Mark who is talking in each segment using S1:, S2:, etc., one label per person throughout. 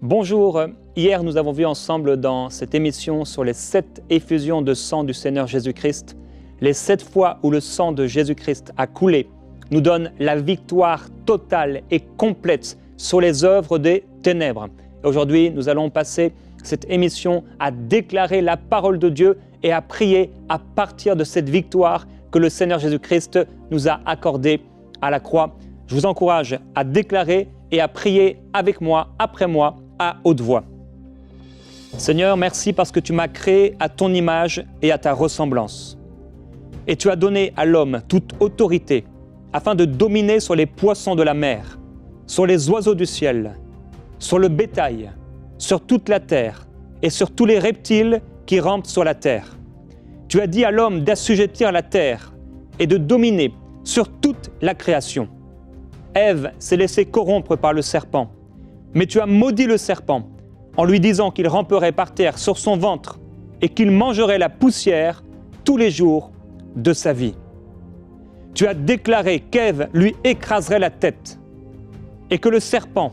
S1: Bonjour, hier nous avons vu ensemble dans cette émission sur les 7 effusions de sang du Seigneur Jésus-Christ, les 7 fois où le sang de Jésus-Christ a coulé, nous donne la victoire totale et complète sur les œuvres des ténèbres. Et aujourd'hui, nous allons passer cette émission à déclarer la parole de Dieu et à prier à partir de cette victoire que le Seigneur Jésus-Christ nous a accordée à la croix. Je vous encourage à déclarer et à prier avec moi, après moi, à haute voix. Seigneur, merci parce que tu m'as créé à ton image et à ta ressemblance. Et tu as donné à l'homme toute autorité afin de dominer sur les poissons de la mer, sur les oiseaux du ciel, sur le bétail, sur toute la terre et sur tous les reptiles qui rampent sur la terre. Tu as dit à l'homme d'assujettir la terre et de dominer sur toute la création. Ève s'est laissée corrompre par le serpent, mais tu as maudit le serpent en lui disant qu'il ramperait par terre sur son ventre et qu'il mangerait la poussière tous les jours de sa vie. Tu as déclaré qu'Ève lui écraserait la tête et que le serpent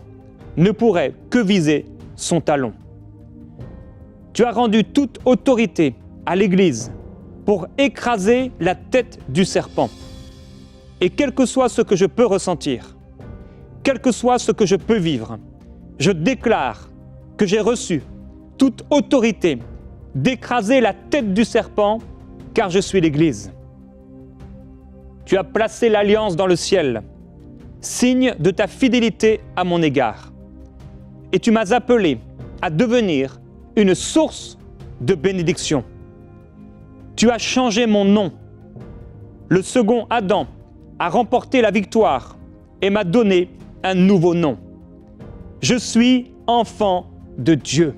S1: ne pourrait que viser son talon. Tu as rendu toute autorité à l'Église pour écraser la tête du serpent. Et quel que soit ce que je peux ressentir, quel que soit ce que je peux vivre, je déclare que j'ai reçu toute autorité d'écraser la tête du serpent, car je suis l'Église. Tu as placé l'alliance dans le ciel, signe de ta fidélité à mon égard. Et tu m'as appelé à devenir une source de bénédiction. Tu as changé mon nom. Le second Adam a remporté la victoire et m'a donné un nouveau nom. Je suis enfant de Dieu.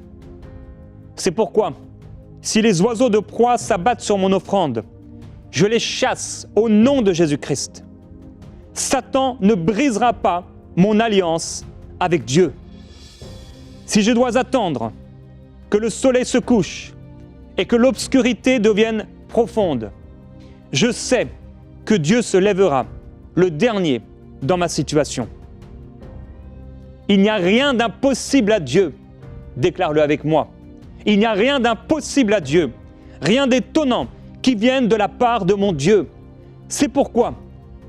S1: C'est pourquoi, si les oiseaux de proie s'abattent sur mon offrande, je les chasse au nom de Jésus-Christ. Satan ne brisera pas mon alliance avec Dieu. Si je dois attendre que le soleil se couche et que l'obscurité devienne profonde, je sais que Dieu se lèvera, le dernier dans ma situation. Il n'y a rien d'impossible à Dieu, déclare-le avec moi. Il n'y a rien d'impossible à Dieu, rien d'étonnant qui vienne de la part de mon Dieu. C'est pourquoi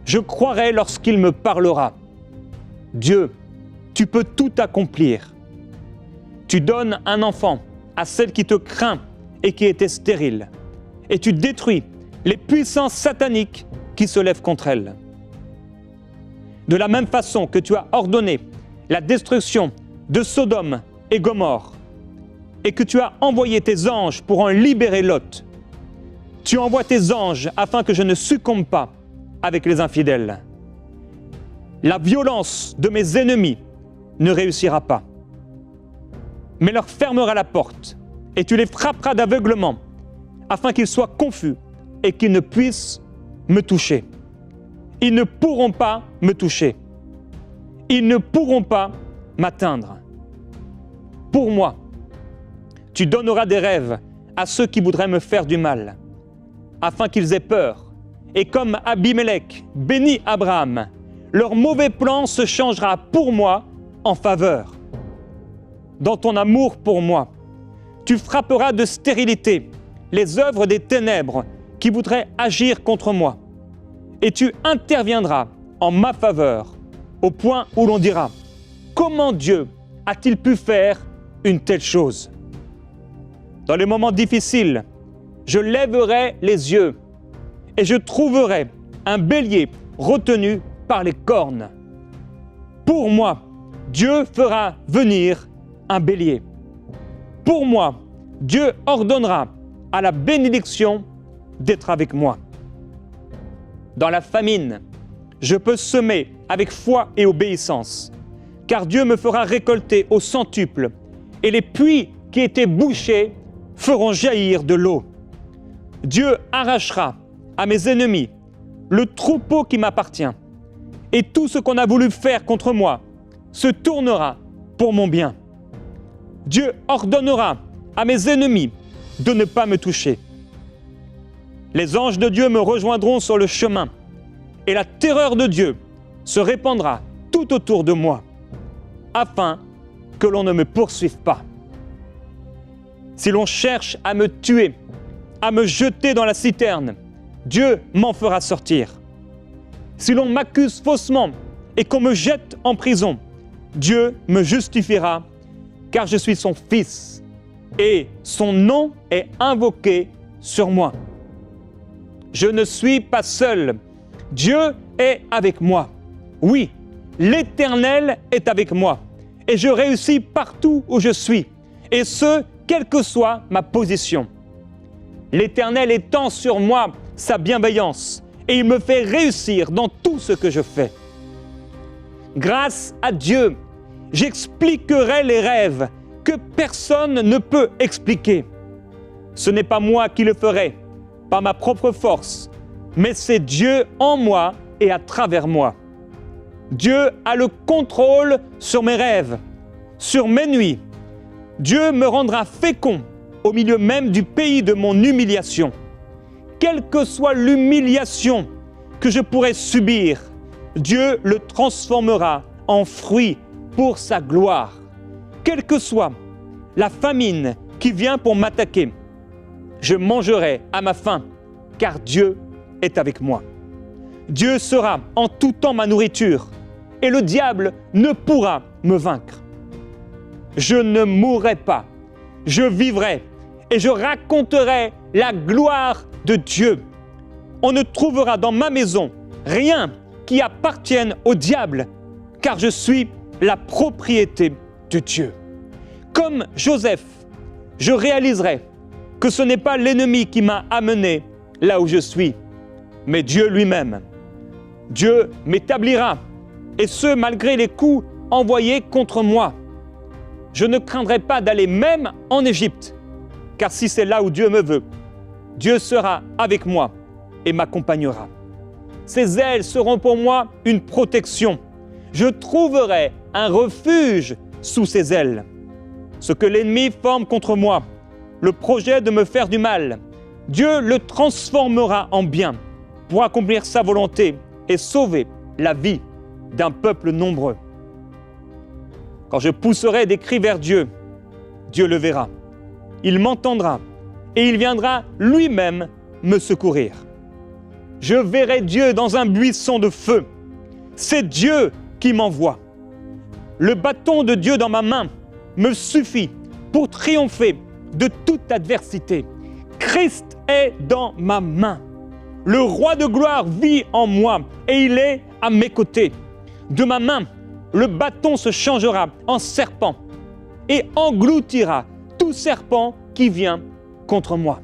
S1: je croirai lorsqu'il me parlera. Dieu, tu peux tout accomplir. Tu donnes un enfant à celle qui te craint et qui était stérile, et tu détruis les puissances sataniques qui se lèvent contre elle. De la même façon que tu as ordonné la destruction de Sodome et Gomorrhe, et que tu as envoyé tes anges pour en libérer Lot, tu envoies tes anges afin que je ne succombe pas avec les infidèles. La violence de mes ennemis ne réussira pas, mais leur fermera la porte, et tu les frapperas d'aveuglement, afin qu'ils soient confus et qu'ils ne puissent me toucher. Ils ne pourront pas me toucher. Ils ne pourront pas m'atteindre. Pour moi, tu donneras des rêves à ceux qui voudraient me faire du mal, afin qu'ils aient peur. Et comme Abimelech bénit Abraham, leur mauvais plan se changera pour moi en faveur. Dans ton amour pour moi, tu frapperas de stérilité les œuvres des ténèbres qui voudraient agir contre moi. Et tu interviendras en ma faveur, au point où l'on dira « Comment Dieu a-t-il pu faire une telle chose ?» Dans les moments difficiles, je lèverai les yeux et je trouverai un bélier retenu par les cornes. Pour moi, Dieu fera venir un bélier. Pour moi, Dieu ordonnera à la bénédiction d'être avec moi. Dans la famine, je peux semer avec foi et obéissance, car Dieu me fera récolter au centuple, et les puits qui étaient bouchés feront jaillir de l'eau. Dieu arrachera à mes ennemis le troupeau qui m'appartient, et tout ce qu'on a voulu faire contre moi se tournera pour mon bien. Dieu ordonnera à mes ennemis de ne pas me toucher. Les anges de Dieu me rejoindront sur le chemin, et la terreur de Dieu se répandra tout autour de moi, afin que l'on ne me poursuive pas. Si l'on cherche à me tuer, à me jeter dans la citerne, Dieu m'en fera sortir. Si l'on m'accuse faussement et qu'on me jette en prison, Dieu me justifiera, car je suis son fils et son nom est invoqué sur moi. Je ne suis pas seul, Dieu est avec moi. Oui, l'Éternel est avec moi et je réussis partout où je suis, et ce, quelle que soit ma position. L'Éternel étend sur moi sa bienveillance et il me fait réussir dans tout ce que je fais. Grâce à Dieu, j'expliquerai les rêves que personne ne peut expliquer. Ce n'est pas moi qui le ferai, par ma propre force, mais c'est Dieu en moi et à travers moi. Dieu a le contrôle sur mes rêves, sur mes nuits. Dieu me rendra fécond au milieu même du pays de mon humiliation. Quelle que soit l'humiliation que je pourrais subir, Dieu le transformera en fruit pour sa gloire. Quelle que soit la famine qui vient pour m'attaquer, je mangerai à ma faim, car Dieu est avec moi. Dieu sera en tout temps ma nourriture, et le diable ne pourra me vaincre. Je ne mourrai pas, je vivrai, et je raconterai la gloire de Dieu. On ne trouvera dans ma maison rien qui appartienne au diable, car je suis la propriété de Dieu. Comme Joseph, je réaliserai que ce n'est pas l'ennemi qui m'a amené là où je suis, mais Dieu lui-même. Dieu m'établira, et ce malgré les coups envoyés contre moi. Je ne craindrai pas d'aller même en Égypte, car si c'est là où Dieu me veut, Dieu sera avec moi et m'accompagnera. Ses ailes seront pour moi une protection. Je trouverai un refuge sous ses ailes. Ce que l'ennemi forme contre moi, le projet de me faire du mal, Dieu le transformera en bien pour accomplir sa volonté et sauver la vie d'un peuple nombreux. Quand je pousserai des cris vers Dieu, Dieu le verra. Il m'entendra et il viendra lui-même me secourir. Je verrai Dieu dans un buisson de feu. C'est Dieu qui m'envoie. Le bâton de Dieu dans ma main me suffit pour triompher de toute adversité. Christ est dans ma main. Le roi de gloire vit en moi et il est à mes côtés. De ma main, le bâton se changera en serpent et engloutira tout serpent qui vient contre moi.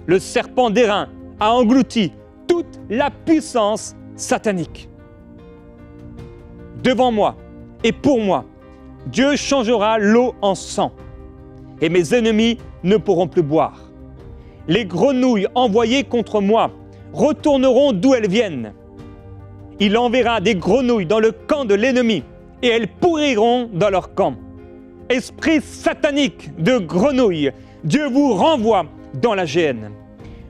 S1: Le serpent d'airain a englouti toute la puissance satanique. Devant moi et pour moi, Dieu changera l'eau en sang et mes ennemis ne pourront plus boire. Les grenouilles envoyées contre moi retourneront d'où elles viennent. Il enverra des grenouilles dans le camp de l'ennemi et elles pourriront dans leur camp. Esprit satanique de grenouilles, Dieu vous renvoie dans la géhenne.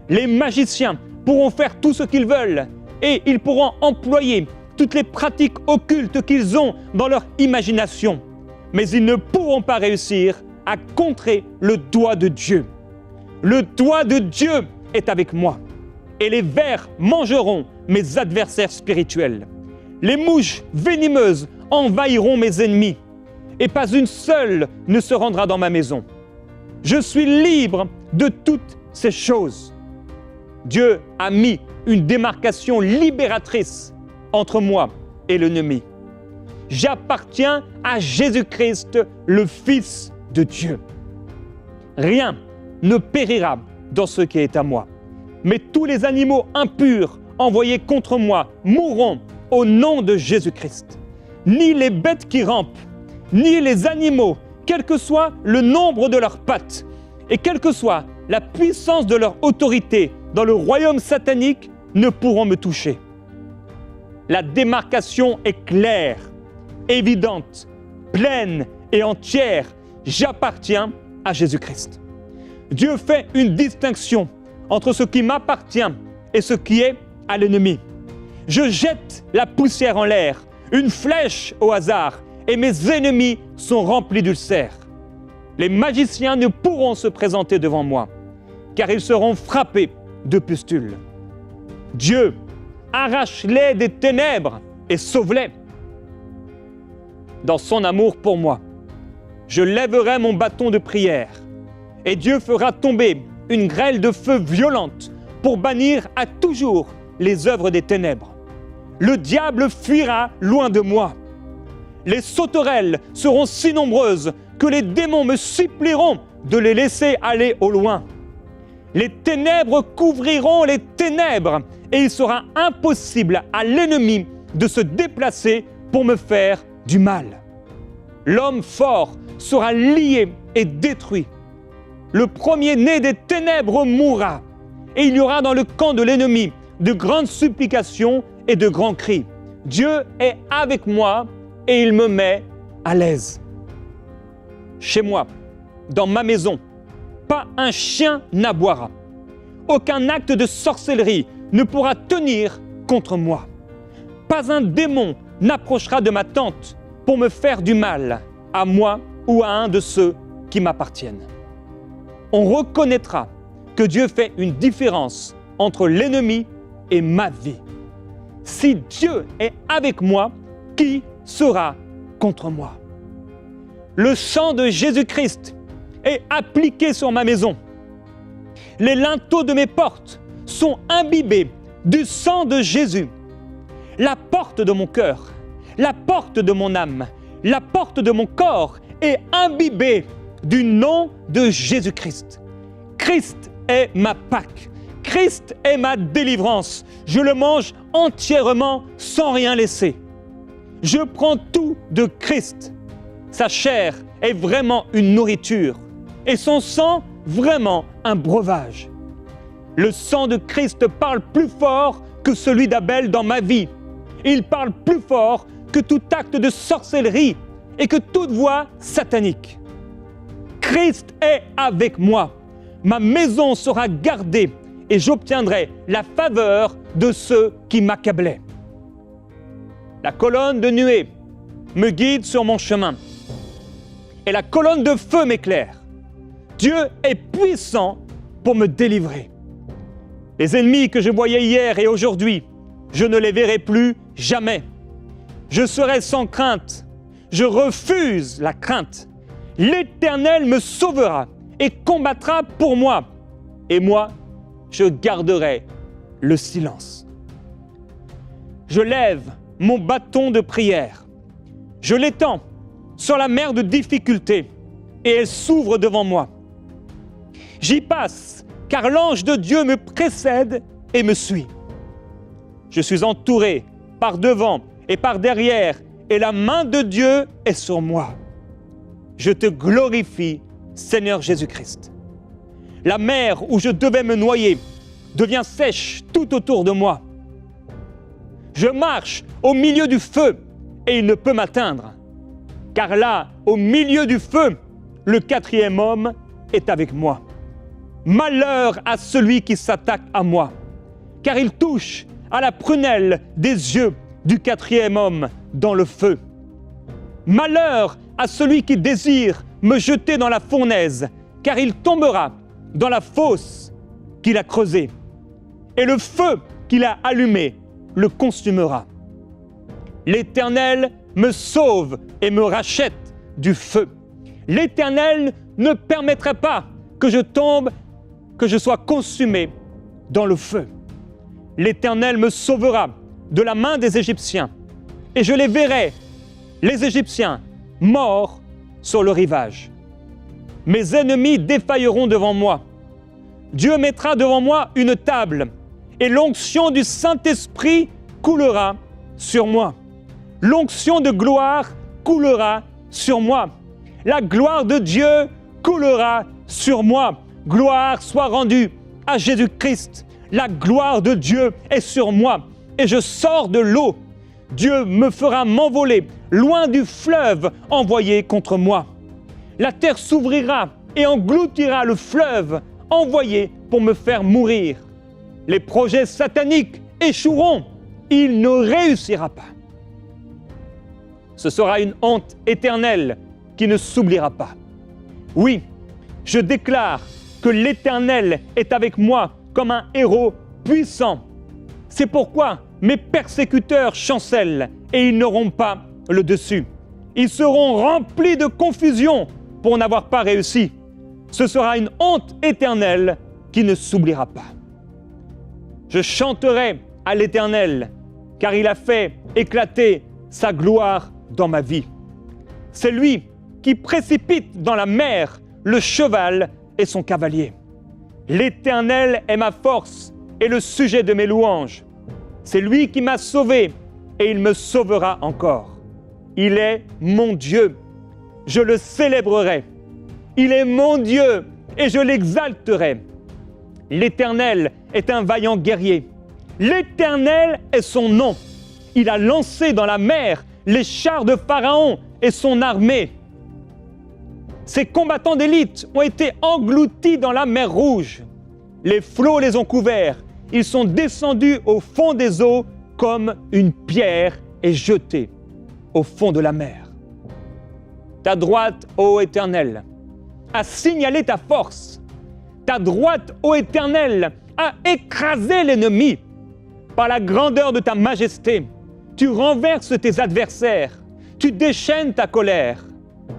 S1: Les magiciens pourront faire tout ce qu'ils veulent et ils pourront employer toutes les pratiques occultes qu'ils ont dans leur imagination. Mais ils ne pourront pas réussir à contrer le doigt de Dieu. Le doigt de Dieu est avec moi et les vers mangeront mes adversaires spirituels. Les mouches venimeuses envahiront mes ennemis et pas une seule ne se rendra dans ma maison. Je suis libre de toutes ces choses. Dieu a mis une démarcation libératrice entre moi et l'ennemi. J'appartiens à Jésus-Christ, le Fils de Dieu. Rien ne périra dans ce qui est à moi. Mais tous les animaux impurs envoyés contre moi mourront au nom de Jésus-Christ. Ni les bêtes qui rampent, ni les animaux, quel que soit le nombre de leurs pattes, et quelle que soit la puissance de leur autorité dans le royaume satanique, ne pourront me toucher. La démarcation est claire, évidente, pleine et entière. J'appartiens à Jésus-Christ. Dieu fait une distinction entre ce qui m'appartient et ce qui est à l'ennemi. Je jette la poussière en l'air, une flèche au hasard, et mes ennemis sont remplis d'ulcères. Les magiciens ne pourront se présenter devant moi, car ils seront frappés de pustules. Dieu, arrache-les des ténèbres et sauve-les. Dans son amour pour moi, je lèverai mon bâton de prière, et Dieu fera tomber une grêle de feu violente pour bannir à toujours les œuvres des ténèbres. Le diable fuira loin de moi. Les sauterelles seront si nombreuses que les démons me supplieront de les laisser aller au loin. Les ténèbres couvriront les ténèbres et il sera impossible à l'ennemi de se déplacer pour me faire du mal. L'homme fort sera lié et détruit. Le premier-né des ténèbres mourra et il y aura dans le camp de l'ennemi de grandes supplications et de grands cris. Dieu est avec moi et il me met à l'aise. Chez moi, dans ma maison, pas un chien n'aboiera. Aucun acte de sorcellerie ne pourra tenir contre moi. Pas un démon n'approchera de ma tente pour me faire du mal, à moi ou à un de ceux qui m'appartiennent. On reconnaîtra que Dieu fait une différence entre l'ennemi et ma vie. Si Dieu est avec moi, qui sera contre moi? Le sang de Jésus-Christ est appliqué sur ma maison. Les linteaux de mes portes sont imbibés du sang de Jésus. La porte de mon cœur, la porte de mon âme, la porte de mon corps est imbibée du nom de Jésus-Christ. Christ est ma Pâque. Christ est ma délivrance. Je le mange entièrement sans rien laisser. Je prends tout de Christ. Sa chair est vraiment une nourriture et son sang vraiment un breuvage. Le sang de Christ parle plus fort que celui d'Abel dans ma vie. Il parle plus fort que tout acte de sorcellerie et que toute voix satanique. Christ est avec moi. Ma maison sera gardée et j'obtiendrai la faveur de ceux qui m'accablaient. La colonne de nuée me guide sur mon chemin et la colonne de feu m'éclaire. Dieu est puissant pour me délivrer. Les ennemis que je voyais hier et aujourd'hui, je ne les verrai plus jamais. Je serai sans crainte. Je refuse la crainte. L'Éternel me sauvera et combattra pour moi. Et moi, je garderai le silence. Je lève mon bâton de prière. Je l'étends sur la mer de difficulté et elle s'ouvre devant moi. J'y passe car l'ange de Dieu me précède et me suit. Je suis entouré par devant et par derrière et la main de Dieu est sur moi. Je te glorifie, Seigneur Jésus-Christ. La mer où je devais me noyer devient sèche tout autour de moi. Je marche au milieu du feu et il ne peut m'atteindre. Car là, au milieu du feu, le quatrième homme est avec moi. Malheur à celui qui s'attaque à moi, car il touche à la prunelle des yeux du quatrième homme dans le feu. Malheur à celui qui désire me jeter dans la fournaise, car il tombera dans la fosse qu'il a creusée. Et le feu qu'il a allumé le consumera. L'Éternel me sauve et me rachète du feu. L'Éternel ne permettrait pas que je tombe, que je sois consumé dans le feu. L'Éternel me sauvera de la main des Égyptiens et je les verrai, les Égyptiens, morts sur le rivage. Mes ennemis défailleront devant moi. Dieu mettra devant moi une table et l'onction du Saint-Esprit coulera sur moi. L'onction de gloire coulera sur moi. La gloire de Dieu coulera sur moi. Gloire soit rendue à Jésus-Christ. La gloire de Dieu est sur moi et je sors de l'eau. Dieu me fera m'envoler loin du fleuve envoyé contre moi. La terre s'ouvrira et engloutira le fleuve envoyé pour me faire mourir. Les projets sataniques échoueront. Il ne réussira pas. Ce sera une honte éternelle qui ne s'oubliera pas. Oui, je déclare que l'Éternel est avec moi comme un héros puissant. C'est pourquoi mes persécuteurs chancellent et ils n'auront pas le dessus. Ils seront remplis de confusion pour n'avoir pas réussi. Ce sera une honte éternelle qui ne s'oubliera pas. Je chanterai à l'Éternel, car il a fait éclater sa gloire dans ma vie. C'est lui qui précipite dans la mer le cheval et son cavalier. L'Éternel est ma force et le sujet de mes louanges. C'est lui qui m'a sauvé et il me sauvera encore. Il est mon Dieu, je le célébrerai. Il est mon Dieu et je l'exalterai. L'Éternel est un vaillant guerrier. L'Éternel est son nom. Il a lancé dans la mer les chars de Pharaon et son armée. Ses combattants d'élite ont été engloutis dans la mer Rouge. Les flots les ont couverts. Ils sont descendus au fond des eaux comme une pierre est jetée au fond de la mer. Ta droite, ô Éternel, a signalé ta force. Ta droite, ô Éternel, a écrasé l'ennemi. Par la grandeur de ta majesté, tu renverses tes adversaires. Tu déchaînes ta colère.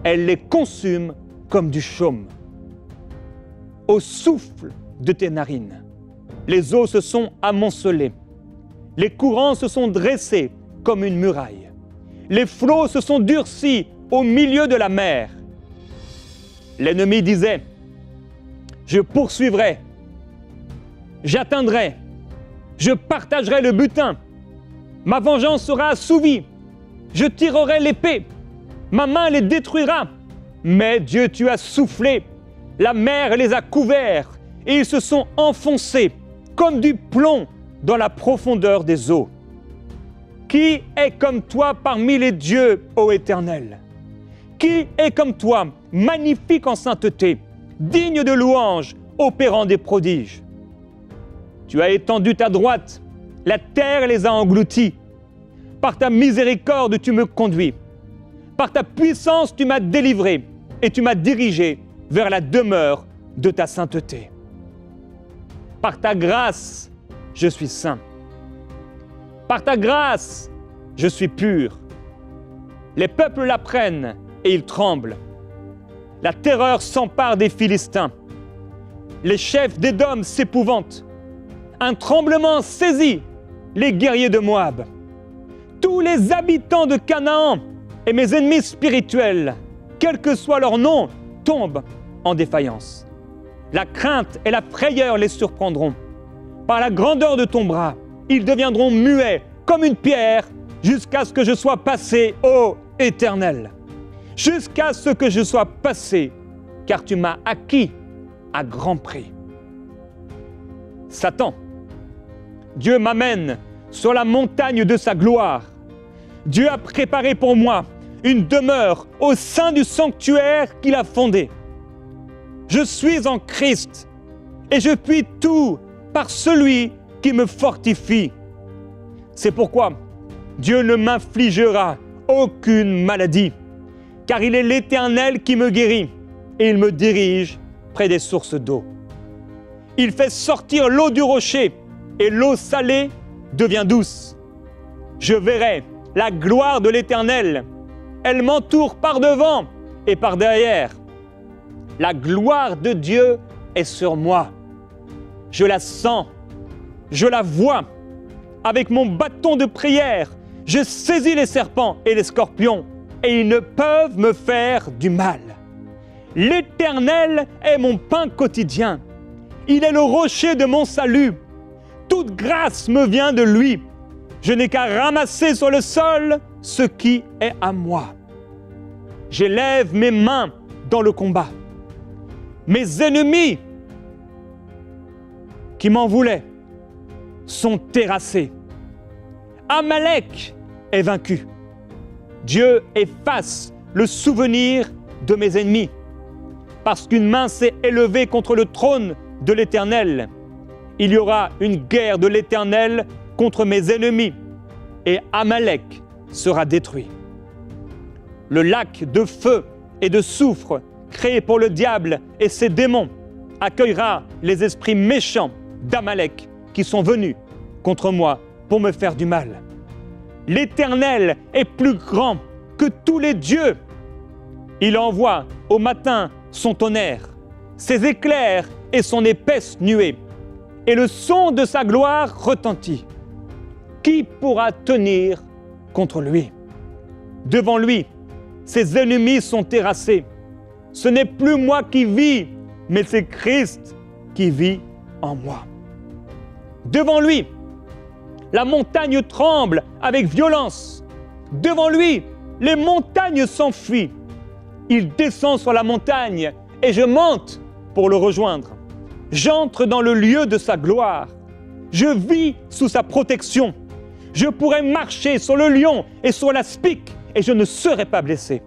S1: Elle les consume comme du chaume. Au souffle de tes narines, les eaux se sont amoncelées. Les courants se sont dressés comme une muraille. Les flots se sont durcis au milieu de la mer. L'ennemi disait, je poursuivrai, j'atteindrai, je partagerai le butin. Ma vengeance sera assouvie. Je tirerai l'épée. Ma main les détruira. Mais Dieu, tu as soufflé. La mer les a couverts et ils se sont enfoncés comme du plomb dans la profondeur des eaux. Qui est comme toi parmi les dieux, ô Éternel? Qui est comme toi, magnifique en sainteté, digne de louange, opérant des prodiges? Tu as étendu ta droite, la terre les a engloutis. Par ta miséricorde, tu me conduis. Par ta puissance, tu m'as délivré et tu m'as dirigé vers la demeure de ta sainteté. Par ta grâce, je suis saint. Par ta grâce, je suis pur. Les peuples l'apprennent et ils tremblent. La terreur s'empare des Philistins. Les chefs d'Édom s'épouvantent. Un tremblement saisit les guerriers de Moab. Tous les habitants de Canaan et mes ennemis spirituels, quel que soit leur nom, tombent en défaillance. La crainte et la frayeur les surprendront. Par la grandeur de ton bras, ils deviendront muets comme une pierre jusqu'à ce que je sois passé, ô Éternel. Jusqu'à ce que je sois passé, car tu m'as acquis à grand prix. Satan, Dieu m'amène sur la montagne de sa gloire. Dieu a préparé pour moi une demeure au sein du sanctuaire qu'il a fondé. Je suis en Christ et je puis tout par celui qui me fortifie. C'est pourquoi Dieu ne m'infligera aucune maladie, car il est l'Éternel qui me guérit et il me dirige près des sources d'eau. Il fait sortir l'eau du rocher et l'eau salée devient douce. Je verrai la gloire de l'Éternel. Elle m'entoure par devant et par derrière. La gloire de Dieu est sur moi. Je la sens, je la vois. Avec mon bâton de prière, je saisis les serpents et les scorpions et ils ne peuvent me faire du mal. L'Éternel est mon pain quotidien. Il est le rocher de mon salut. Toute grâce me vient de lui. Je n'ai qu'à ramasser sur le sol ce qui est à moi. J'élève mes mains dans le combat. Mes ennemis qui m'en voulaient sont terrassés. Amalek est vaincu. Dieu efface le souvenir de mes ennemis. Parce qu'une main s'est élevée contre le trône de l'Éternel, il y aura une guerre de l'Éternel contre mes ennemis et Amalek sera détruit. le lac de feu et de soufre créé pour le diable et ses démons accueillera les esprits méchants d'Amalek qui sont venus contre moi pour me faire du mal. L'Éternel est plus grand que tous les dieux. Il envoie au matin son tonnerre, ses éclairs et son épaisse nuée, et le son de sa gloire retentit. Qui pourra tenir contre lui? Devant lui, ses ennemis sont terrassés. Ce n'est plus moi qui vis, mais c'est Christ qui vit en moi. Devant lui, la montagne tremble avec violence. Devant lui, les montagnes s'enfuient. Il descend sur la montagne et je monte pour le rejoindre. J'entre dans le lieu de sa gloire. Je vis sous sa protection. Je pourrais marcher sur le lion et sur la spique et je ne serai pas blessé.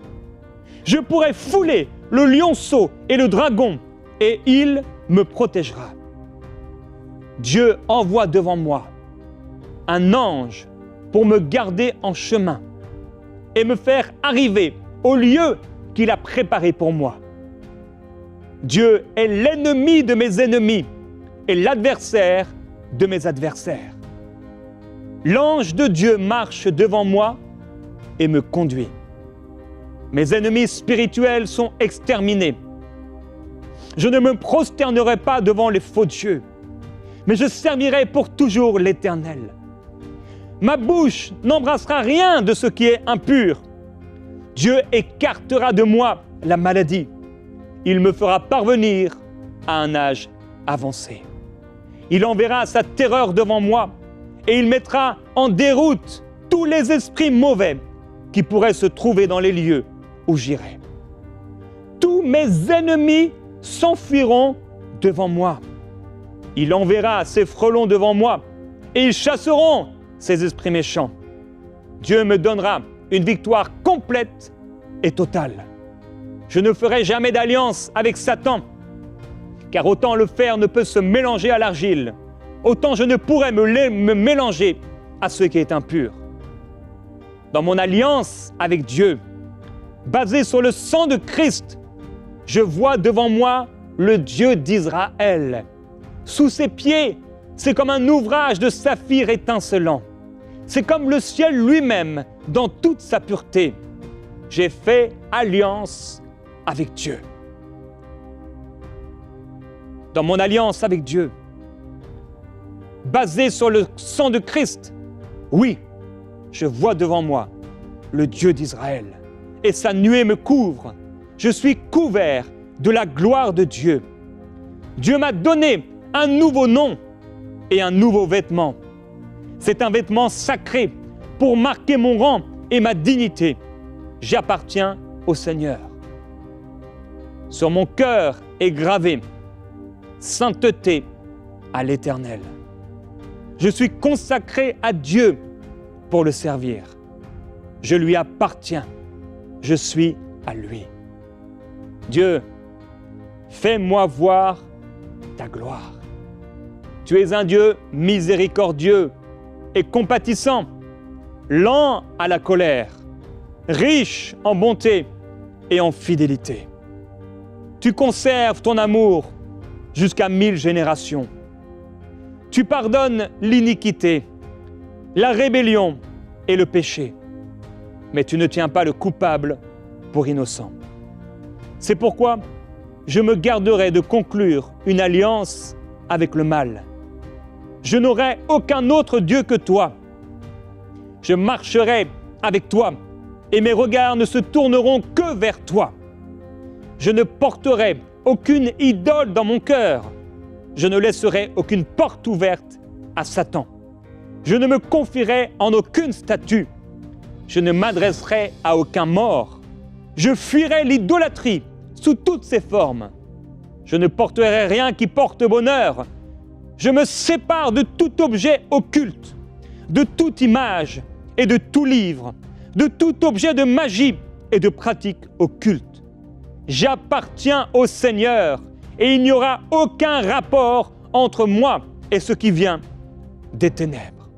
S1: Je pourrais fouler le lionceau et le dragon et il me protégera. Dieu envoie devant moi un ange pour me garder en chemin et me faire arriver au lieu qu'il a préparé pour moi. Dieu est l'ennemi de mes ennemis et l'adversaire de mes adversaires. L'ange de Dieu marche devant moi et me conduit. Mes ennemis spirituels sont exterminés. Je ne me prosternerai pas devant les faux dieux, mais je servirai pour toujours l'Éternel. Ma bouche n'embrassera rien de ce qui est impur. Dieu écartera de moi la maladie. Il me fera parvenir à un âge avancé. Il enverra sa terreur devant moi et il mettra en déroute tous les esprits mauvais qui pourraient se trouver dans les lieux où j'irai. Tous mes ennemis s'enfuiront devant moi. Il enverra ses frelons devant moi et ils chasseront ces esprits méchants. Dieu me donnera une victoire complète et totale. Je ne ferai jamais d'alliance avec Satan, car autant le fer ne peut se mélanger à l'argile, autant je ne pourrais me mélanger à ce qui est impur. Dans mon alliance avec Dieu, basée sur le sang de Christ, je vois devant moi le Dieu d'Israël. Sous ses pieds, c'est comme un ouvrage de saphir étincelant. C'est comme le ciel lui-même dans toute sa pureté. J'ai fait alliance avec Dieu. Dans mon alliance avec Dieu, basée sur le sang de Christ, oui, je vois devant moi le Dieu d'Israël et sa nuée me couvre. Je suis couvert de la gloire de Dieu. Dieu m'a donné un nouveau nom et un nouveau vêtement. C'est un vêtement sacré pour marquer mon rang et ma dignité. J'appartiens au Seigneur. Sur mon cœur est gravé « Sainteté à l'Éternel ». Je suis consacré à Dieu pour le servir. Je lui appartiens. Je suis à lui. Dieu, fais-moi voir ta gloire. Tu es un Dieu miséricordieux et compatissant, lent à la colère, riche en bonté et en fidélité. Tu conserves ton amour jusqu'à 1000 générations. Tu pardonnes l'iniquité, la rébellion et le péché, mais tu ne tiens pas le coupable pour innocent. C'est pourquoi je me garderai de conclure une alliance avec le mal. Je n'aurai aucun autre Dieu que toi. Je marcherai avec toi et mes regards ne se tourneront que vers toi. Je ne porterai aucune idole dans mon cœur. Je ne laisserai aucune porte ouverte à Satan. Je ne me confierai en aucune statue. Je ne m'adresserai à aucun mort. Je fuirai l'idolâtrie sous toutes ses formes. Je ne porterai rien qui porte bonheur. Je me sépare de tout objet occulte, de toute image et de tout livre, de tout objet de magie et de pratique occulte. J'appartiens au Seigneur et il n'y aura aucun rapport entre moi et ce qui vient des ténèbres.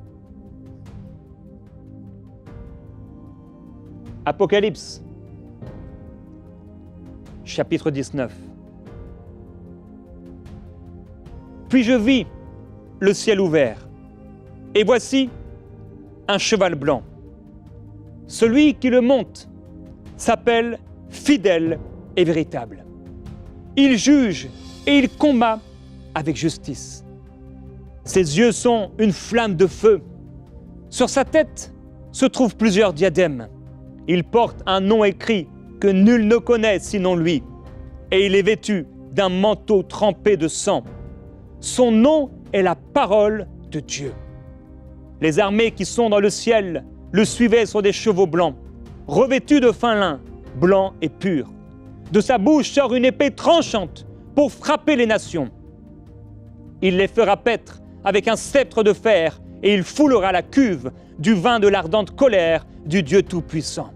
S1: Apocalypse, chapitre 19. Puis je vis le ciel ouvert, et voici un cheval blanc. Celui qui le monte s'appelle Fidèle et Véritable. Il juge et il combat avec justice. Ses yeux sont une flamme de feu. Sur sa tête se trouvent plusieurs diadèmes. Il porte un nom écrit que nul ne connaît sinon lui, et il est vêtu d'un manteau trempé de sang. Son nom est la parole de Dieu. Les armées qui sont dans le ciel le suivaient sur des chevaux blancs, revêtus de fin lin, blanc et pur. De sa bouche sort une épée tranchante pour frapper les nations. Il les fera paître avec un sceptre de fer et il foulera la cuve du vin de l'ardente colère du Dieu Tout-Puissant.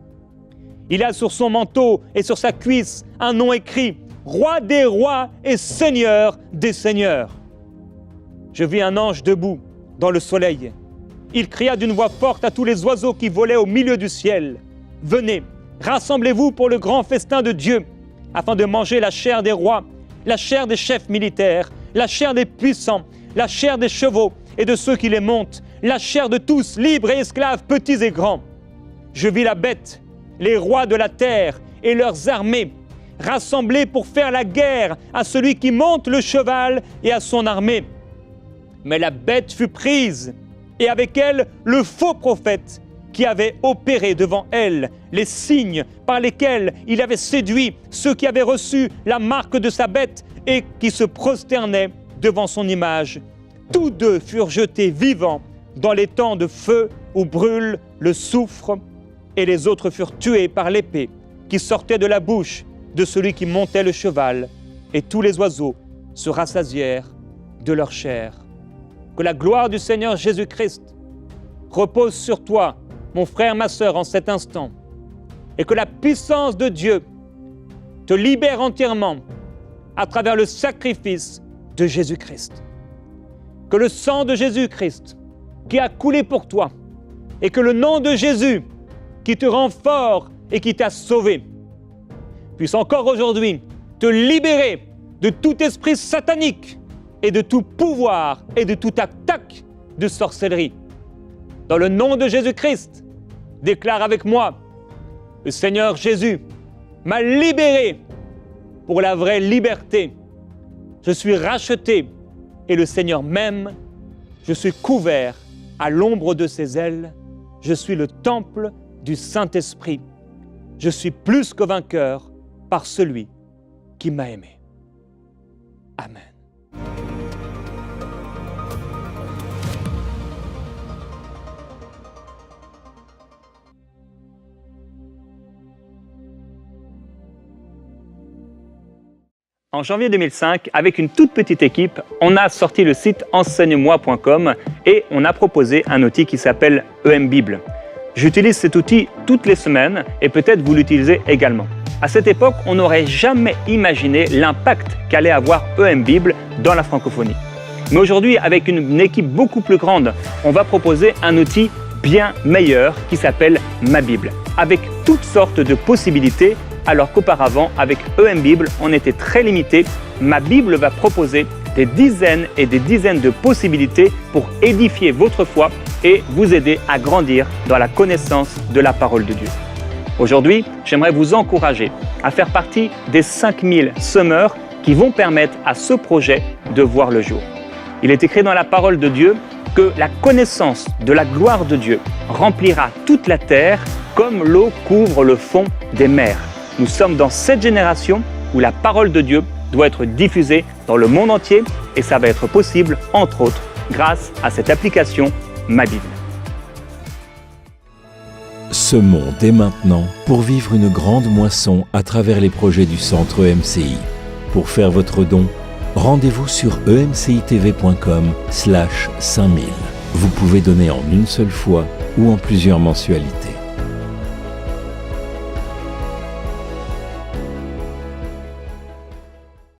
S1: Il a sur son manteau et sur sa cuisse un nom écrit « Roi des rois et Seigneur des seigneurs ». Je vis un ange debout dans le soleil. Il cria d'une voix forte à tous les oiseaux qui volaient au milieu du ciel. « Venez, rassemblez-vous pour le grand festin de Dieu, afin de manger la chair des rois, la chair des chefs militaires, la chair des puissants, la chair des chevaux et de ceux qui les montent, la chair de tous, libres et esclaves, petits et grands. Je vis la bête, les rois de la terre et leurs armées, rassemblés pour faire la guerre à celui qui monte le cheval et à son armée. Mais la bête fut prise, et avec elle le faux prophète qui avait opéré devant elle les signes par lesquels il avait séduit ceux qui avaient reçu la marque de sa bête et qui se prosternaient devant son image. Tous deux furent jetés vivants dans les temps de feu où brûle le soufre, et les autres furent tués par l'épée qui sortait de la bouche de celui qui montait le cheval, et tous les oiseaux se rassasièrent de leur chair. Que la gloire du Seigneur Jésus-Christ repose sur toi, mon frère, ma sœur, en cet instant, et que la puissance de Dieu te libère entièrement à travers le sacrifice de Jésus-Christ. Que le sang de Jésus-Christ qui a coulé pour toi, et que le nom de Jésus qui te rend fort et qui t'a sauvé, puisse encore aujourd'hui te libérer de tout esprit satanique et de tout pouvoir et de toute attaque de sorcellerie. Dans le nom de Jésus-Christ, déclare avec moi, le Seigneur Jésus m'a libéré pour la vraie liberté. Je suis racheté et le Seigneur m'aime. Je suis couvert à l'ombre de ses ailes. Je suis le temple du Saint-Esprit. Je suis plus que vainqueur par celui qui m'a aimé. Amen. En janvier 2005, avec une toute petite équipe, on a sorti le site enseigne-moi.com et on a proposé un outil qui s'appelle EM Bible. J'utilise cet outil toutes les semaines et peut-être vous l'utilisez également. À cette époque, on n'aurait jamais imaginé l'impact qu'allait avoir EM Bible dans la francophonie. Mais aujourd'hui, avec une équipe beaucoup plus grande, on va proposer un outil bien meilleur qui s'appelle Ma Bible, avec toutes sortes de possibilités, alors qu'auparavant, avec EM Bible, on était très limité. Ma Bible va proposer des dizaines et des dizaines de possibilités pour édifier votre foi et vous aider à grandir dans la connaissance de la parole de Dieu. Aujourd'hui, j'aimerais vous encourager à faire partie des 5000 semeurs qui vont permettre à ce projet de voir le jour. Il est écrit dans la parole de Dieu que la connaissance de la gloire de Dieu remplira toute la terre comme l'eau couvre le fond des mers. Nous sommes dans cette génération où la parole de Dieu doit être diffusée dans le monde entier et ça va être possible, entre autres, grâce à cette application Ma Bible.
S2: Semons dès maintenant pour vivre une grande moisson à travers les projets du Centre EMCI. Pour faire votre don, rendez-vous sur emcitv.com/5000. Vous pouvez donner en une seule fois ou en plusieurs mensualités.